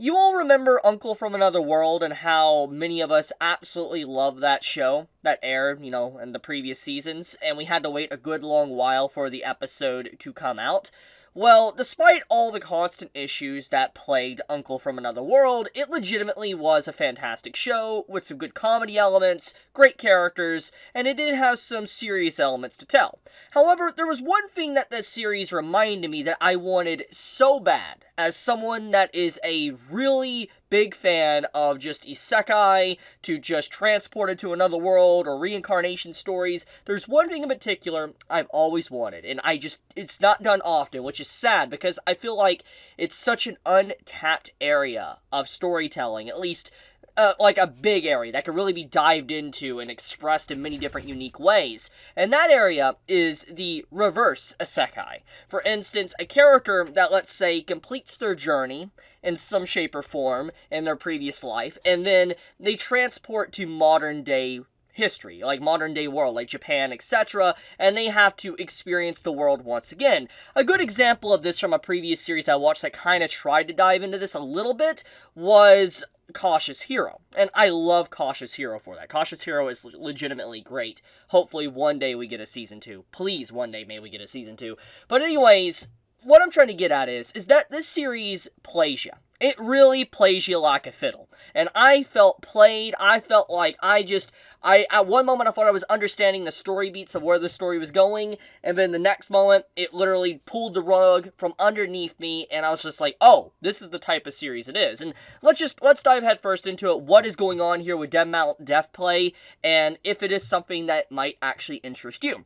You all remember Uncle from Another World and how many of us absolutely love that show that aired, in the previous seasons, and we had to wait a good long while for the episode to come out? Well, despite all the constant issues that plagued Uncle from Another World, it legitimately was a fantastic show with some good comedy elements, great characters, and it did have some serious elements to tell. However, there was one thing that this series reminded me that I wanted so bad, as someone that is a really big fan of just isekai, to just transported to another world, or reincarnation stories. There's one thing in particular I've always wanted, and it's not done often, which is sad, because I feel like it's such an untapped area of storytelling, at least like a big area that could really be dived into and expressed in many different unique ways. And that area is the reverse isekai. For instance, a character that, let's say, completes their journey in some shape or form in their previous life, and then they transport to modern day history, like modern day world, like Japan, etc., and they have to experience the world once again. A good example of this from a previous series I watched that kind of tried to dive into this a little bit was Cautious Hero. And I love Cautious Hero for that. Cautious Hero is legitimately great. Hopefully one day we get a season 2. Please, one day may we get a season 2. But anyways, what I'm trying to get at is that this series plays you. It really plays you like a fiddle. And I felt played. I felt like at one moment I thought I was understanding the story beats of where the story was going, and then the next moment, it literally pulled the rug from underneath me, and I was just like, oh, this is the type of series it is. And let's dive headfirst into it. What is going on here with Dead Mount Death Play, and if it is something that might actually interest you.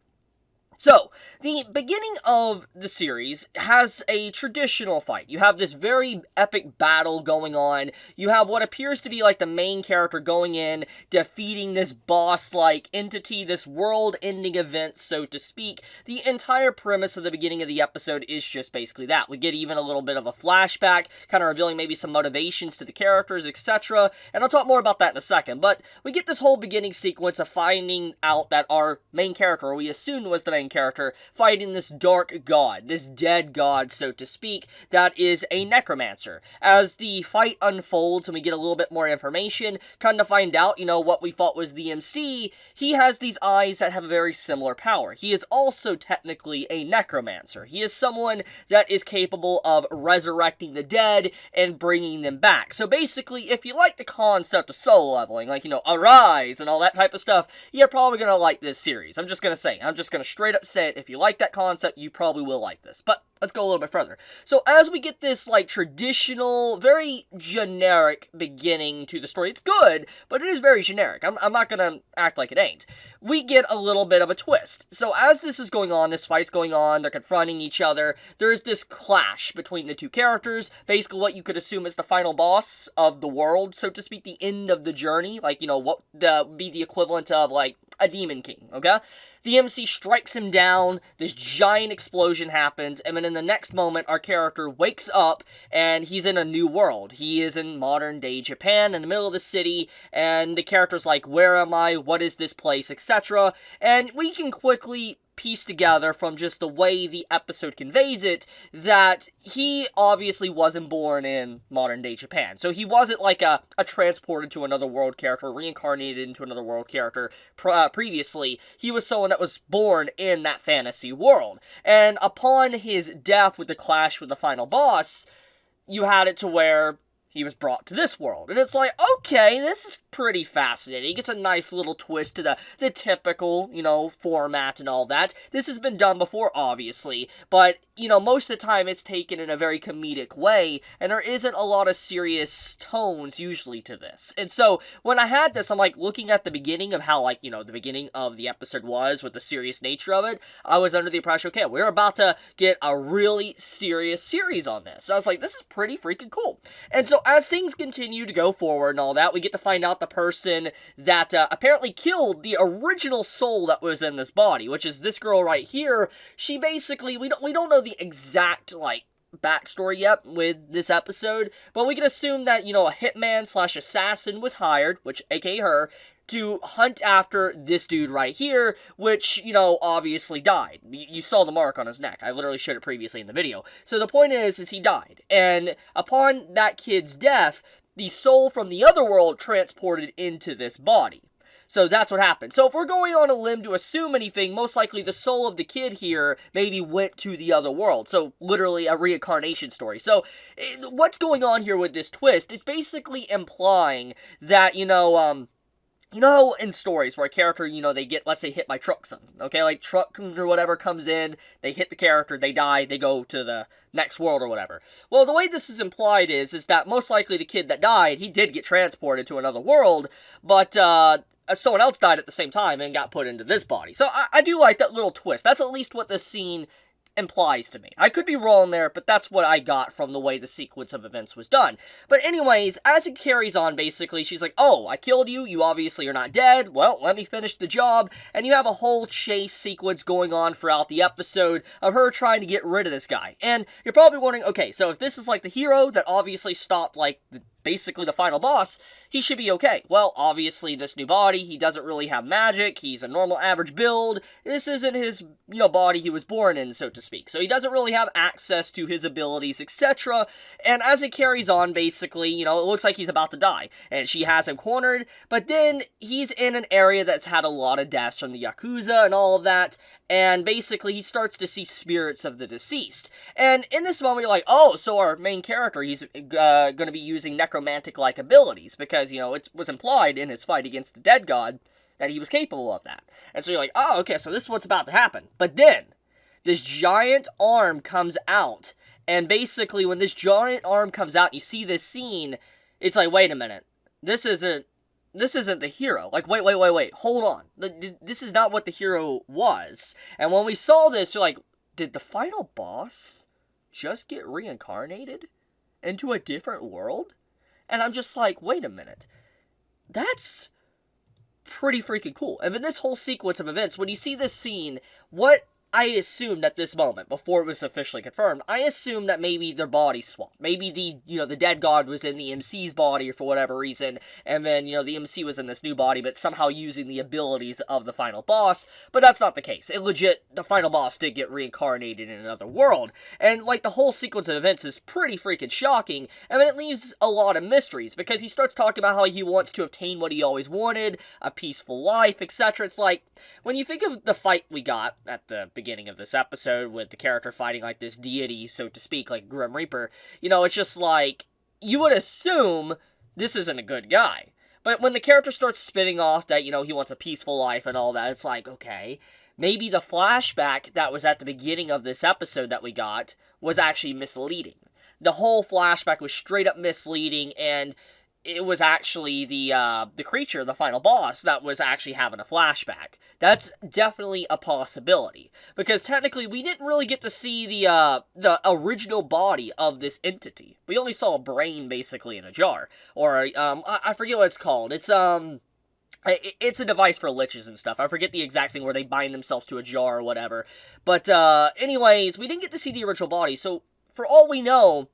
So, the beginning of the series has a traditional fight. You have this very epic battle going on. You have what appears to be like the main character going in, defeating this boss-like entity, this world-ending event, so to speak. The entire premise of the beginning of the episode is just basically that. We get even a little bit of a flashback, kind of revealing maybe some motivations to the characters, etc. And I'll talk more about that in a second. But we get this whole beginning sequence of finding out that our main character, or we assumed was the main character, fighting this dark god, this dead god, so to speak, that is a necromancer. As the fight unfolds and we get a little bit more information, kind of find out, what we thought was the MC, he has these eyes that have a very similar power. He is also technically a necromancer. He is someone that is capable of resurrecting the dead and bringing them back. So basically, if you like the concept of soul leveling, like, arise and all that type of stuff, you're probably going to like this series. I'm just going to straight up say it. If you like that concept, you probably will like this. But let's go a little bit further. So as we get this, traditional, very generic beginning to the story, it's good, but it is very generic. I'm not gonna act like it ain't. We get a little bit of a twist. So as this is going on, this fight's going on, they're confronting each other, there's this clash between the two characters, basically what you could assume is the final boss of the world, so to speak, the end of the journey, what be the equivalent of, a Demon King, okay? The MC strikes him down, this giant explosion happens, and then in the next moment, our character wakes up, and he's in a new world. He is in modern-day Japan, in the middle of the city, and the character's like, where am I? What is this place? Etc. And we can quickly piece together from just the way the episode conveys it that he obviously wasn't born in modern day Japan. So he wasn't like a transported to another world character, reincarnated into another world character previously. He was someone that was born in that fantasy world. And upon his death with the clash with the final boss, you had it to where he was brought to this world. And it's like, okay, this is pretty fascinating. It gets a nice little twist to the typical, format and all that. This has been done before, obviously, but, most of the time it's taken in a very comedic way, and there isn't a lot of serious tones usually to this. And so, when I had this, I'm looking at the beginning of how, the beginning of the episode was with the serious nature of it, I was under the impression, okay, we're about to get a really serious series on this. So I was like, this is pretty freaking cool. And so, as things continue to go forward and all that, we get to find out the person that apparently killed the original soul that was in this body, which is this girl right here. She basically, we don't know the exact, backstory yet with this episode, but we can assume that, a hitman slash assassin was hired, which, aka her, to hunt after this dude right here, which, obviously died. You saw the mark on his neck. I literally showed it previously in the video. So the point is he died. And upon that kid's death, the soul from the other world transported into this body. So that's what happened. So if we're going on a limb to assume anything, most likely the soul of the kid here maybe went to the other world. So literally a reincarnation story. So what's going on here with this twist is basically implying that, in stories where a character, they get, let's say, hit by truck something, okay? Like, truck or whatever comes in, they hit the character, they die, they go to the next world or whatever. Well, the way this is implied is that most likely the kid that died, he did get transported to another world, but, someone else died at the same time and got put into this body. So I do like that little twist. That's at least what this scene implies to me. I could be wrong there, but that's what I got from the way the sequence of events was done. But anyways, as it carries on, basically, she's like, oh, I killed you, you obviously are not dead, well, let me finish the job, and you have a whole chase sequence going on throughout the episode of her trying to get rid of this guy. And you're probably wondering, okay, so if this is like the hero that obviously stopped, like, basically the final boss, he should be okay. Well, obviously, this new body, he doesn't really have magic, he's a normal average build, this isn't his, body he was born in, so to speak. So he doesn't really have access to his abilities, etc. And as it carries on, basically, it looks like he's about to die. And she has him cornered, but then he's in an area that's had a lot of deaths from the Yakuza and all of that, and basically he starts to see spirits of the deceased. And in this moment, you're like, oh, so our main character, he's going to be using necromantic-like abilities, because, it was implied in his fight against the dead god that he was capable of that. And so you're like, oh, okay, so this is what's about to happen. But then, this giant arm comes out, and basically when this giant arm comes out and you see this scene, it's like, wait a minute, this isn't the hero. Like, wait, hold on. This is not what the hero was. And when we saw this, you're like, did the final boss just get reincarnated into a different world? And I'm just like, wait a minute. That's pretty freaking cool. And in this whole sequence of events, when you see this scene, what I assumed at this moment, before it was officially confirmed, I assumed that maybe their bodies swapped. Maybe the dead god was in the MC's body for whatever reason, and then, the MC was in this new body, but somehow using the abilities of the final boss, but that's not the case. The final boss did get reincarnated in another world, and, like, the whole sequence of events is pretty freaking shocking, and then it leaves a lot of mysteries, because he starts talking about how he wants to obtain what he always wanted, a peaceful life, etc. It's like, when you think of the fight we got at the beginning of this episode with the character fighting like this deity, so to speak, like Grim Reaper, it's just like, you would assume this isn't a good guy. But when the character starts spinning off that, he wants a peaceful life and all that, it's like, okay, maybe the flashback that was at the beginning of this episode that we got was actually misleading. The whole flashback was straight up misleading, and it was actually the creature, the final boss, that was actually having a flashback. That's definitely a possibility. Because technically, we didn't really get to see the original body of this entity. We only saw a brain, basically, in a jar. Or, I forget what it's called. It's a device for liches and stuff. I forget the exact thing where they bind themselves to a jar or whatever. But, anyways, we didn't get to see the original body. So, for all we know,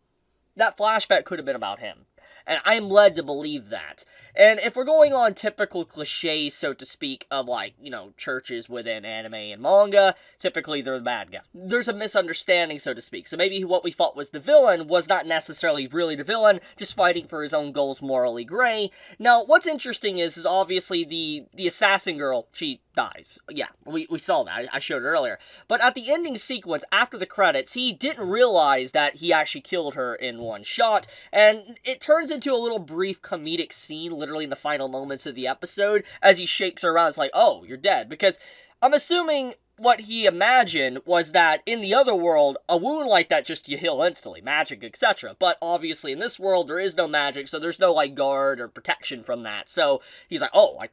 that flashback could have been about him. And I'm led to believe that. And if we're going on typical cliches, so to speak, of, like, churches within anime and manga, typically they're the bad guy. There's a misunderstanding, so to speak. So maybe what we thought was the villain was not necessarily really the villain, just fighting for his own goals, morally gray. Now, what's interesting is obviously the assassin girl, she dies. Yeah, we saw that. I showed it earlier. But at the ending sequence, after the credits, he didn't realize that he actually killed her in one shot, and it turns into a little brief comedic scene, literally in the final moments of the episode, as he shakes her around. It's like, oh, you're dead. Because I'm assuming what he imagined was that in the other world, a wound like that just you heal instantly, magic, etc. But obviously in this world, there is no magic, so there's no, like, guard or protection from that. So he's like, oh, I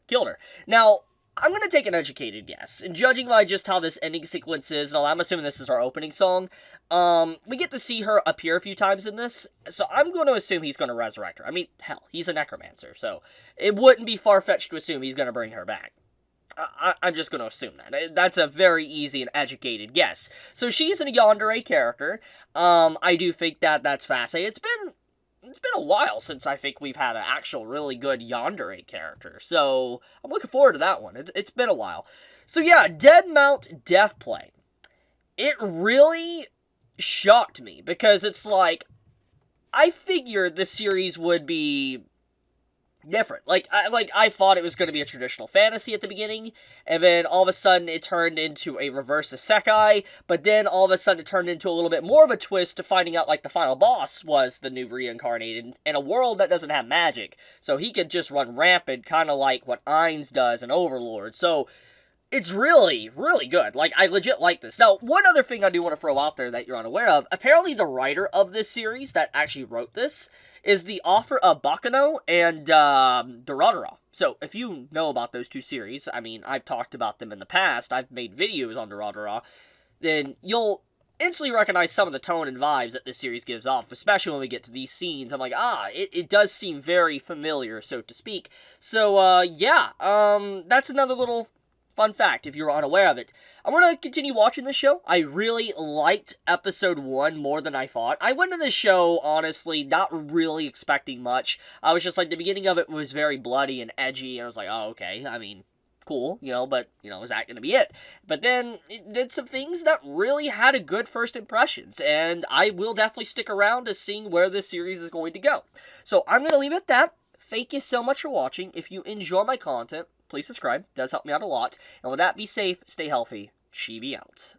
killed her. Now, I'm going to take an educated guess, and judging by just how this ending sequence is, and all, I'm assuming this is our opening song, we get to see her appear a few times in this, so I'm going to assume he's going to resurrect her. I mean, hell, he's a necromancer, so it wouldn't be far-fetched to assume he's going to bring her back. I'm just going to assume that. That's a very easy and educated guess. So she's a yandere character. I do think that that's fascinating. It's been it's been a while since I think we've had an actual really good yandere character. So I'm looking forward to that one. It's been a while. So yeah, Dead Mount Deathplay. It really shocked me because it's like, I figured the series would be different. I thought it was going to be a traditional fantasy at the beginning, and then all of a sudden it turned into a reverse isekai, but then all of a sudden it turned into a little bit more of a twist to finding out like the final boss was the new reincarnated in a world that doesn't have magic, so he could just run rampant, kind of like what Ainz does in Overlord. So it's really, really good. Like, I legit like this. Now, one other thing I do want to throw out there that you're unaware of, apparently the writer of this series that actually wrote this is the author of Baccano and Durarara. So, if you know about those two series, I mean, I've talked about them in the past, I've made videos on Durarara, then you'll instantly recognize some of the tone and vibes that this series gives off, especially when we get to these scenes. I'm like, it does seem very familiar, so to speak. So, yeah, that's another little fun fact, if you're unaware of it. I'm going to continue watching this show. I really liked episode 1 more than I thought. I went to this show, honestly, not really expecting much. I was just like, the beginning of it was very bloody and edgy, and I was like, oh, okay, I mean, cool, but, is that going to be it? But then, it did some things that really had a good first impressions, and I will definitely stick around to seeing where this series is going to go. So, I'm going to leave it at that. Thank you so much for watching. If you enjoy my content, please subscribe. It does help me out a lot. And with that, be safe, stay healthy. Chibi out.